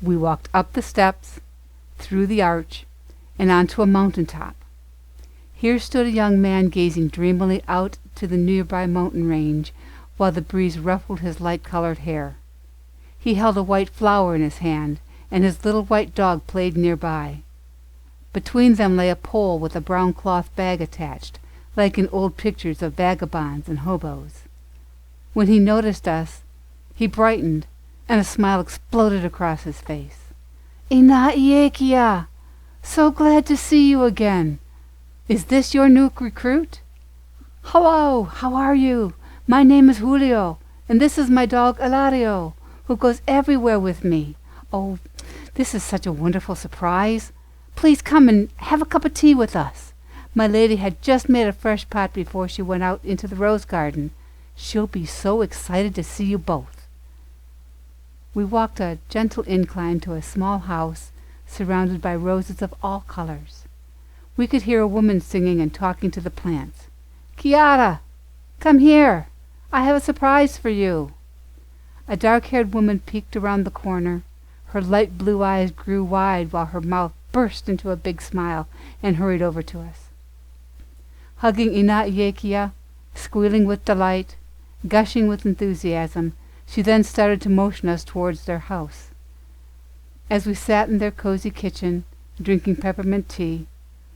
We walked up the steps, through the arch, and onto a mountain top. Here stood a young man gazing dreamily out to the nearby mountain range, while the breeze ruffled his light-colored hair. He held a white flower in his hand, and his little white dog played nearby. Between them lay a pole with a brown cloth bag attached, like in old pictures of vagabonds and hobos. When he noticed us, he brightened, and a smile exploded across his face. "Ina-Iekia! So glad to see you again! Is this your new recruit?" "Hello! How are you? My name is Julio, and this is my dog Eladio, who goes everywhere with me. Oh, this is such a wonderful surprise! Please come and have a cup of tea with us. My lady had just made a fresh pot before she went out into the rose garden. She'll be so excited to see you both." We walked a gentle incline to a small house surrounded by roses of all colors. We could hear a woman singing and talking to the plants. "Chiara, come here. I have a surprise for you." A dark-haired woman peeked around the corner. Her light blue eyes grew wide while her mouth burst into a big smile and hurried over to us. Hugging Ina-Iekia, squealing with delight, gushing with enthusiasm, she then started to motion us towards their house. As we sat in their cozy kitchen, drinking peppermint tea,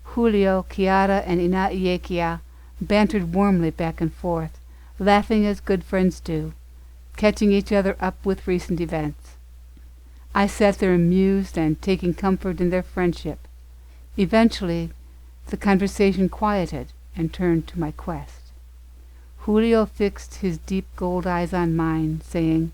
Julio, Chiara, and Ina-Iekia bantered warmly back and forth, laughing as good friends do, catching each other up with recent events. I sat there amused and taking comfort in their friendship. Eventually, the conversation quieted and turned to my quest. Julio fixed his deep gold eyes on mine, saying,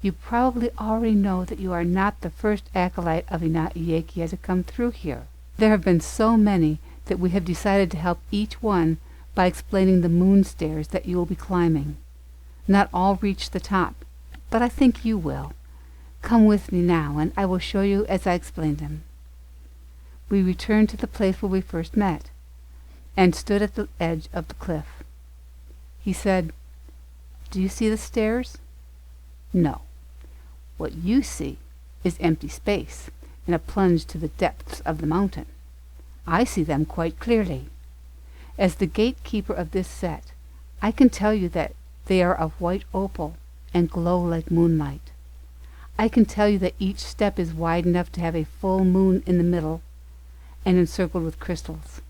"You probably already know that you are not the first acolyte of Ina-Iekia to come through here. There have been so many that we have decided to help each one by explaining the moon stairs that you will be climbing. Not all reach the top, but I think you will. Come with me now, and I will show you as I explain them." We returned to the place where we first met, and stood at the edge of the cliff. He said, "Do you see the stairs?" "No. What you see is empty space and a plunge to the depths of the mountain. I see them quite clearly. As the gatekeeper of this set, I can tell you that they are of white opal and glow like moonlight. I can tell you that each step is wide enough to have a full moon in the middle and encircled with crystals.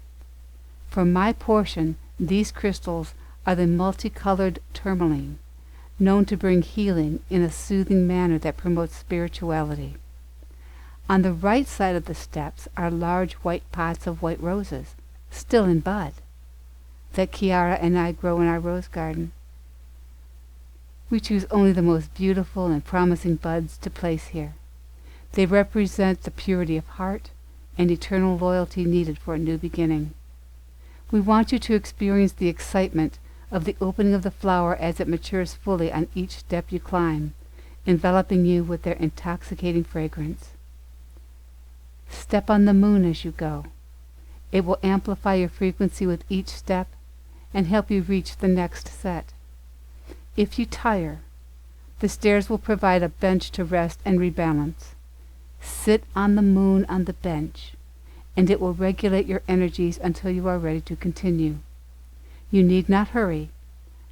For my portion, these crystals are the multicolored tourmaline, known to bring healing in a soothing manner that promotes spirituality. On the right side of the steps are large white pots of white roses, still in bud, that Chiara and I grow in our rose garden. We choose only the most beautiful and promising buds to place here. They represent the purity of heart and eternal loyalty needed for a new beginning. We want you to experience the excitement of the opening of the flower as it matures fully on each step you climb, enveloping you with their intoxicating fragrance. Step on the moon as you go. It will amplify your frequency with each step and help you reach the next set. If you tire, the stairs will provide a bench to rest and rebalance. Sit on the moon on the bench, and it will regulate your energies until you are ready to continue. You need not hurry,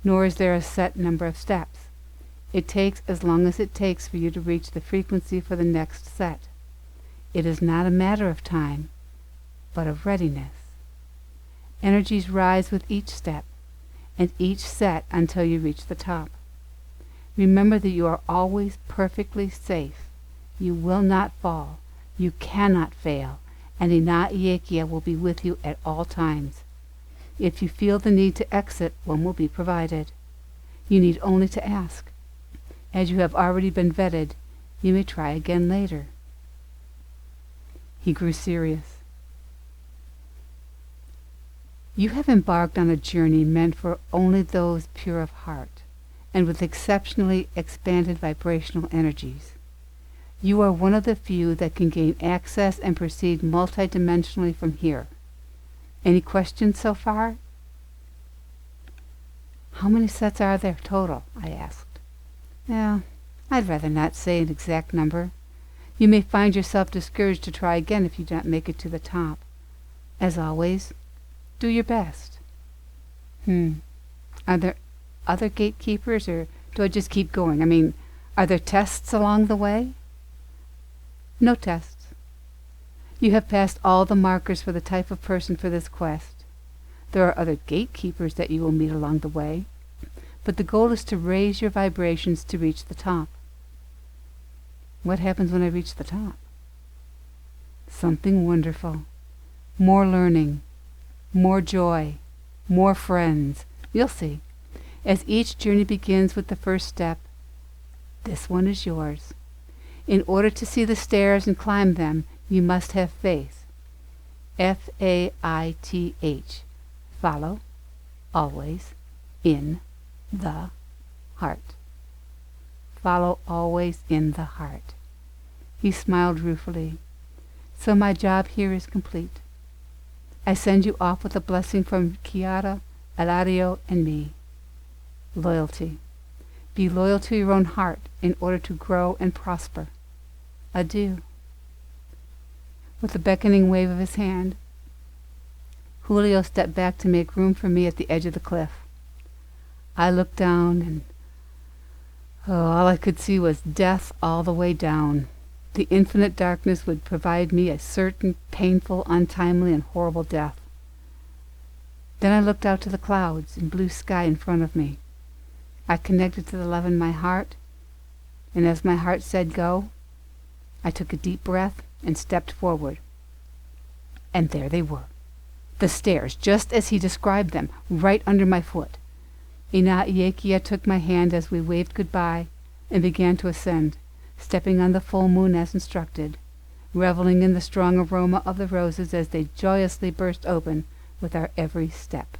nor is there a set number of steps. It takes as long as it takes for you to reach the frequency for the next set. It is not a matter of time, but of readiness. Energies rise with each step, and each set until you reach the top. Remember that you are always perfectly safe. You will not fall. You cannot fail, and Ina-Iekia will be with you at all times. If you feel the need to exit, one will be provided. You need only to ask. As you have already been vetted, you may try again later." He grew serious. "You have embarked on a journey meant for only those pure of heart and with exceptionally expanded vibrational energies. You are one of the few that can gain access and proceed multidimensionally from here. Any questions so far?" "How many sets are there total?" I asked. "I'd rather not say an exact number. You may find yourself discouraged to try again if you do not make it to the top. As always, do your best. Are there other gatekeepers, or do I just keep going? I mean, are there tests along the way? No tests. You have passed all the markers for the type of person for this quest. There are other gatekeepers that you will meet along the way, but the goal is to raise your vibrations to reach the top. What happens when I reach the top? Something wonderful. More learning, more joy, more friends. You'll see. As each journey begins with the first step, this one is yours. In order to see the stairs and climb them, you must have faith. F.A.I.T.H. Follow, always, in the heart. Follow always in the heart. He smiled ruefully. So my job here is complete. I send you off with a blessing from Chiara, Eladio, and me. Loyalty. Be loyal to your own heart in order to grow and prosper. Adieu. With a beckoning wave of his hand, Julio stepped back to make room for me at the edge of the cliff. I looked down, and all I could see was death all the way down. The infinite darkness would provide me a certain painful, untimely, and horrible death. Then I looked out to the clouds and blue sky in front of me. I connected to the love in my heart, and as my heart said go, I took a deep breath and stepped forward. And there they were, the stairs, just as he described them, right under my foot. Ina Iekia took my hand as we waved goodbye and began to ascend, stepping on the full moon as instructed, reveling in the strong aroma of the roses as they joyously burst open with our every step.